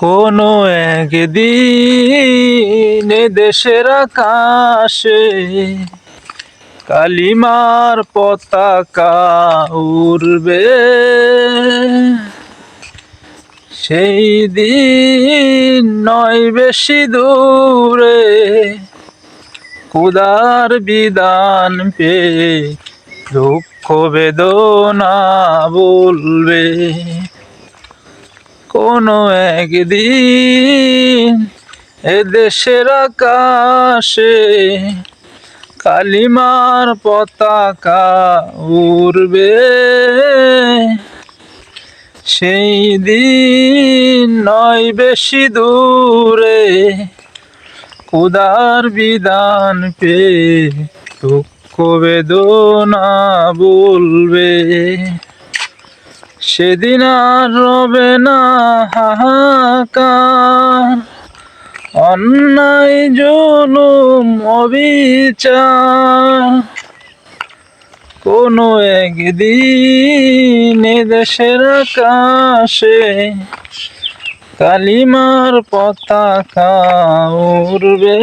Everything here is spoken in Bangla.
কোনো একদিন এ দেশের আকাশে কালিমার পতাকা উড়বে। সেই দিন নয় বেশি দূরে, খোদার বিধান পেয়ে দুঃখ বেদনা বলবে। কোনো একদিন এ দেশের আকাশে কালিমার পতাকা উড়বে। সেই দিন নয় বেশি দূরে, খোদার বিধান পেয়ে দুঃখ বেদনা বলবে। সেদিন আর রবে না হাহাকার, অন্যায় জুলুম অবিচার। কোনো একদিন এ দেশের আকাশে কালিমার পতাকা উড়বে।